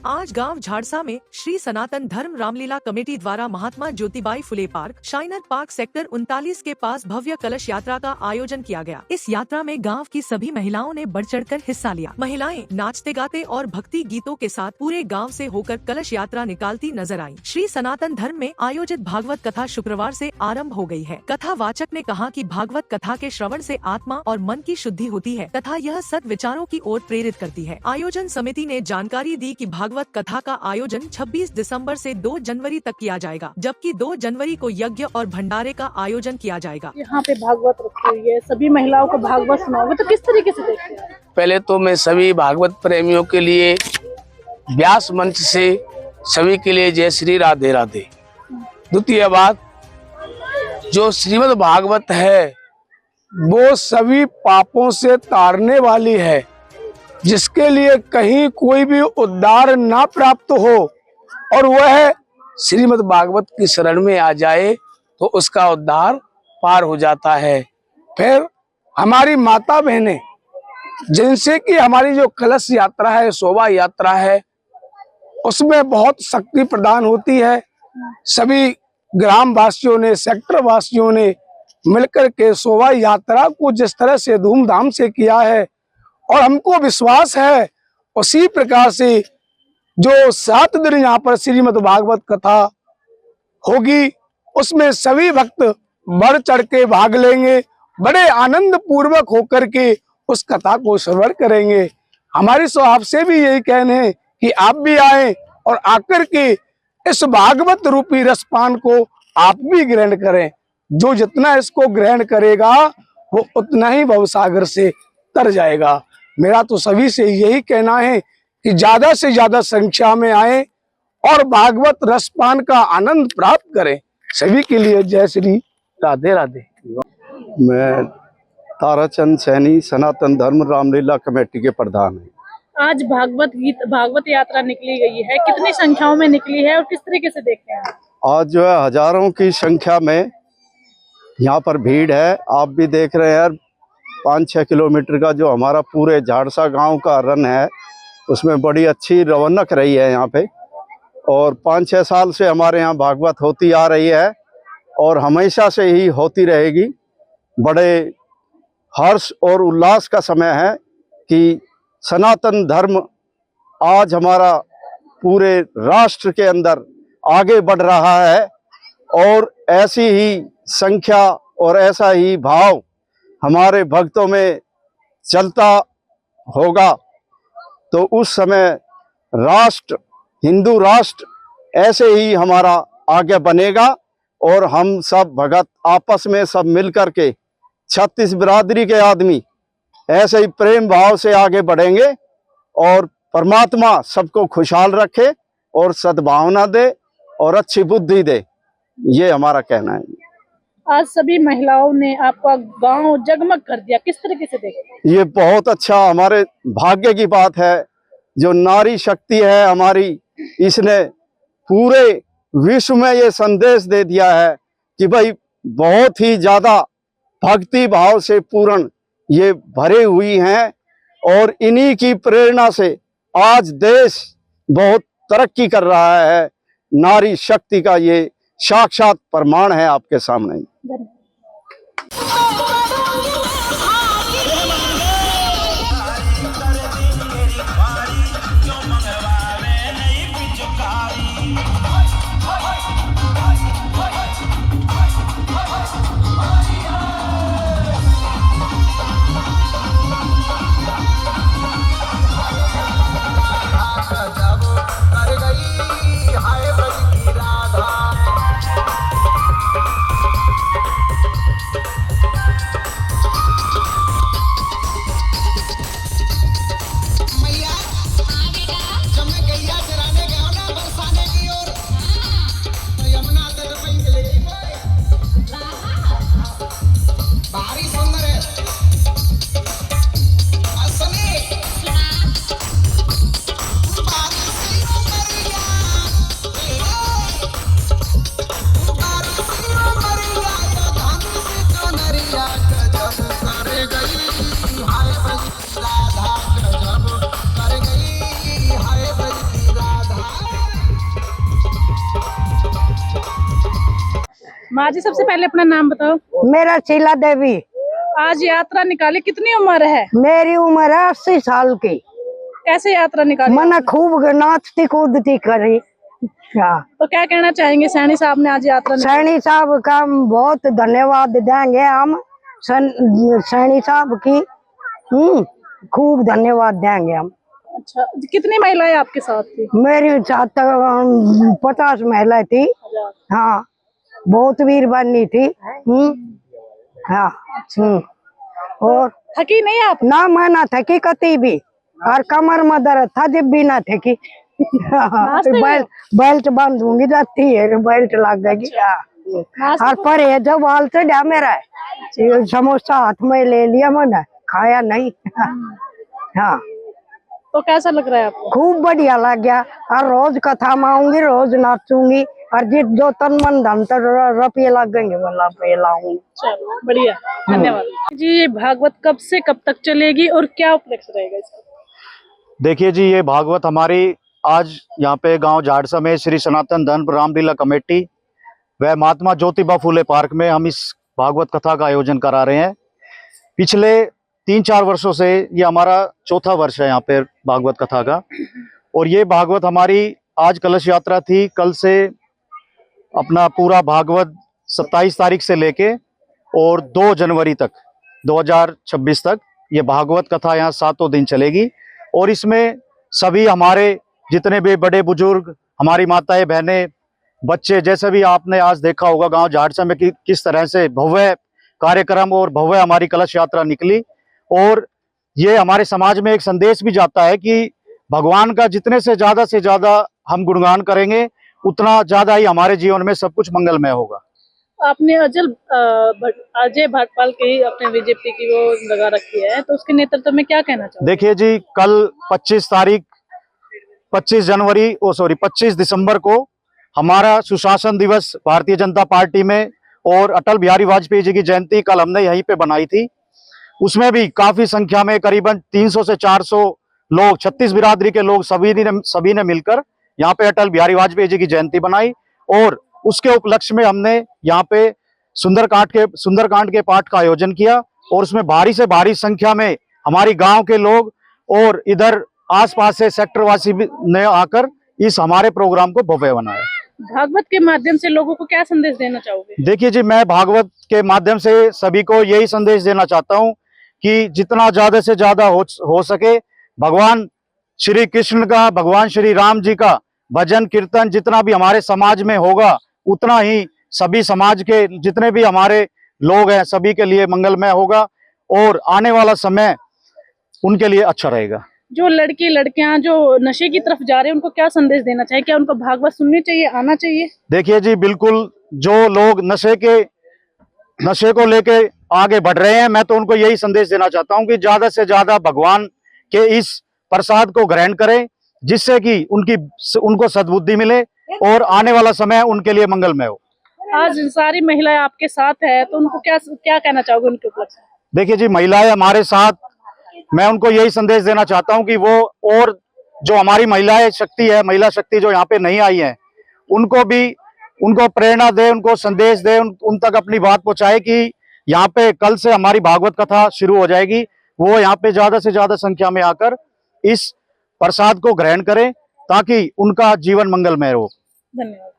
आज गांव झाड़सा में श्री सनातन धर्म रामलीला कमेटी द्वारा महात्मा ज्योतिबाई फुले पार्क, शाइनर पार्क सेक्टर 39 के पास भव्य कलश यात्रा का आयोजन किया गया। इस यात्रा में गांव की सभी महिलाओं ने बढ़ चढ़कर हिस्सा लिया। महिलाएं नाचते गाते और भक्ति गीतों के साथ पूरे गांव से होकर कलश यात्रा निकालती नजर आई। श्री सनातन धर्म में आयोजित भागवत कथा शुक्रवार से आरंभ हो गई है। कथा वाचक ने कहा कि भागवत कथा के श्रवण से आत्मा और मन की शुद्धि होती है तथा यह सद विचारों की ओर प्रेरित करती है। आयोजन समिति ने जानकारी दी कि भागवत कथा का आयोजन 26 दिसंबर से 2 जनवरी तक किया जाएगा, जबकि 2 जनवरी को यज्ञ और भंडारे का आयोजन किया जाएगा। यहाँ पे भागवत रखी हुई है, सभी महिलाओं को भागवत सुनाओगे तो किस तरीके से देखते हैं? पहले तो मैं सभी भागवत प्रेमियों के लिए व्यास मंच से सभी के लिए जय श्री राधे राधे। द्वितीय बात, जो श्रीमद् भागवत है वो सभी पापों से तारने वाली है, जिसके लिए कहीं कोई भी उद्धार ना प्राप्त हो और वह श्रीमद् भागवत की शरण में आ जाए तो उसका उद्धार पार हो जाता है। फिर हमारी माता बहनें, जिनसे कि हमारी जो कलश यात्रा है, शोभा यात्रा है, उसमें बहुत शक्ति प्रदान होती है। सभी ग्राम वासियों ने, सेक्टर वासियों ने मिलकर के शोभा यात्रा को जिस तरह से धूमधाम से किया है और हमको विश्वास है उसी प्रकार से जो 7 दिन यहाँ पर श्रीमद् भागवत कथा होगी उसमें सभी भक्त बढ़ चढ़ के भाग लेंगे, बड़े आनंद पूर्वक होकर के उस कथा को श्रवण करेंगे। हमारी तो आपसे भी यही कहने हैं कि आप भी आए और आकर के इस भागवत रूपी रसपान को आप भी ग्रहण करें। जो जितना इसको ग्रहण करेगा वो उतना ही भवसागर से तर जाएगा। मेरा तो सभी से यही कहना है कि ज्यादा से ज्यादा संख्या में आए और भागवत रसपान का आनंद प्राप्त करें। सभी के लिए जय श्री राधे राधे। मैं ताराचंद सैनी, सनातन धर्म रामलीला कमेटी के प्रधान हैं। आज भागवत यात्रा निकली गई है, कितनी संख्याओं में निकली है और किस तरीके से देखते हैं? आज जो है हजारों की संख्या में यहाँ पर भीड़ है। आप भी देख रहे हैं, 5-6 किलोमीटर का जो हमारा पूरे झाड़सा गांव का रन है उसमें बड़ी अच्छी रौनक रही है यहाँ पे। और 5-6 साल से हमारे यहाँ भागवत होती आ रही है और हमेशा से ही होती रहेगी। बड़े हर्ष और उल्लास का समय है कि सनातन धर्म आज हमारा पूरे राष्ट्र के अंदर आगे बढ़ रहा है और ऐसी ही संख्या और ऐसा ही भाव हमारे भक्तों में चलता होगा तो उस समय राष्ट्र, हिंदू राष्ट्र ऐसे ही हमारा आगे बनेगा और हम सब भगत आपस में सब मिलकर के 36 बिरादरी के आदमी ऐसे ही प्रेम भाव से आगे बढ़ेंगे और परमात्मा सबको खुशहाल रखे और सद्भावना दे और अच्छी बुद्धि दे, ये हमारा कहना है। आज सभी महिलाओं ने आपका गांव जगमग कर दिया, किस तरीके से देखते? ये बहुत अच्छा, हमारे भाग्य की बात है। जो नारी शक्ति है हमारी, इसने पूरे विश्व में ये संदेश दे दिया है कि भाई बहुत ही ज्यादा भक्ति भाव से पूर्ण ये भरे हुई हैं और इन्हीं की प्रेरणा से आज देश बहुत तरक्की कर रहा है। नारी शक्ति का ये साक्षात प्रमाण है आपके सामने। माँ जी सबसे पहले अपना नाम बताओ। मेरा शीला देवी। आज यात्रा निकाली, कितनी उम्र है? मेरी उम्र है 80 साल की। कैसे यात्रा निकाली? मैंने खूब नाचती कूदती करी। हाँ। तो क्या कहना चाहेंगे सैनी साहब ने आज यात्रा निकाली? सैनी साहब का हम बहुत धन्यवाद देंगे हम सैनी साहब की। खूब धन्यवाद देंगे हम। अच्छा, कितनी महिलाएं आपके साथ थी? मेरी साथ 50 महिलाएं थी। हाँ, बहुत वीर बनी थी। हाँ। और थकी नहीं आप? ना मैं ना थकी कती भी, और कमर में दर्द था जब भी ना थकी। बेल्ट बांधूंगी जाती है, बेल्ट लग गई। और पर जब हाल से डा मेरा समोसा हाथ में ले लिया, मैंने खाया नहीं। हाँ। तो कैसा लग रहा है आपको? खूब बढ़िया लग गया। और रोज कथा में आऊंगी, रोज नाचूंगी, और जो तन मन धन रुपये लग गएंगे वो लाऊंगी। चलो बढ़िया, धन्यवाद जी। ये भागवत कब से कब तक चलेगी और क्या उपलक्ष्य रहेगा इसका? देखिए जी, ये भागवत हमारी आज यहाँ पे गांव झाड़सा में श्री सनातन धर्म रामलीला कमेटी व महात्मा ज्योतिबा फुले पार्क में हम इस भागवत कथा का आयोजन करा रहे हैं। पिछले 3-4 वर्षों से ये हमारा चौथा वर्ष है यहाँ पे भागवत कथा का। और ये भागवत हमारी आज कलश यात्रा थी। कल से अपना पूरा भागवत 27 तारीख से लेके और 2 जनवरी तक 2026 तक ये भागवत कथा यहाँ 7 दिन चलेगी। और इसमें सभी हमारे जितने भी बड़े बुजुर्ग, हमारी माताएं बहनें, बच्चे, जैसे भी आपने आज देखा होगा गांव झाड़सा में कि किस तरह से भव्य कार्यक्रम और भव्य हमारी कलश यात्रा निकली। और ये हमारे समाज में एक संदेश भी जाता है कि भगवान का जितने से ज्यादा हम गुणगान करेंगे, उतना ज्यादा ही हमारे जीवन में सब कुछ मंगलमय होगा। आपने अजय भाटपाल की अपने बीजेपी की वो लगा रखी है, तो उसके नेतृत्व में क्या कहना चाहोगे? देखिए जी, कल 25 दिसंबर को हमारा सुशासन दिवस भारतीय जनता पार्टी में और अटल बिहारी वाजपेयी जी की जयंती कल हमने यहीं पे बनाई थी। उसमें भी काफी संख्या में करीबन 300 से 400 लोग, 36 बिरादरी के लोग सभी ने मिलकर यहाँ पे अटल बिहारी वाजपेयी जी की जयंती बनाई। और उसके उपलक्ष्य में हमने यहाँ पे सुंदरकांड के पाठ का आयोजन किया। और उसमें भारी से भारी संख्या में हमारी गांव के लोग और इधर आसपास से सेक्टर वासी ने आकर इस हमारे प्रोग्राम को भव्य बनाया। भागवत के माध्यम से लोगों को क्या संदेश देना चाहोगे? देखिए जी, मैं भागवत के माध्यम से सभी को यही संदेश देना चाहता हूँ कि जितना ज्यादा से ज्यादा हो सके भगवान श्री कृष्ण का, भगवान श्री राम जी का भजन कीर्तन जितना भी हमारे समाज में होगा, उतना ही सभी समाज के जितने भी हमारे लोग हैं सभी के लिए मंगलमय होगा और आने वाला समय उनके लिए अच्छा रहेगा। जो लड़की लड़कियां जो नशे की तरफ जा रहे हैं, उनको क्या संदेश देना चाहिए? क्या उनको भागवत सुननी चाहिए, आना चाहिए? देखिए जी, बिल्कुल जो लोग नशे को लेके आगे बढ़ रहे हैं, मैं तो उनको यही संदेश देना चाहता हूं कि ज्यादा से ज्यादा भगवान के इस प्रसाद को ग्रहण करें, जिससे कि उनको सद्बुद्धि मिले और आने वाला समय उनके लिए मंगलमय हो। आज सारी महिलाएं आपके साथ है, तो उनको क्या कहना चाहोगे उनके उपलक्ष्य? देखिए जी, महिलाएं हमारे साथ, मैं उनको यही संदेश देना चाहता हूं कि वो और जो हमारी महिला शक्ति जो यहाँ पे नहीं आई है, उनको प्रेरणा दे, उनको संदेश दे, उन तक अपनी बात पहुंचाए कि यहाँ पे कल से हमारी भागवत कथा शुरू हो जाएगी। वो यहाँ पे ज्यादा से ज्यादा संख्या में आकर इस प्रसाद को ग्रहण करें ताकि उनका जीवन मंगलमय हो। धन्यवाद।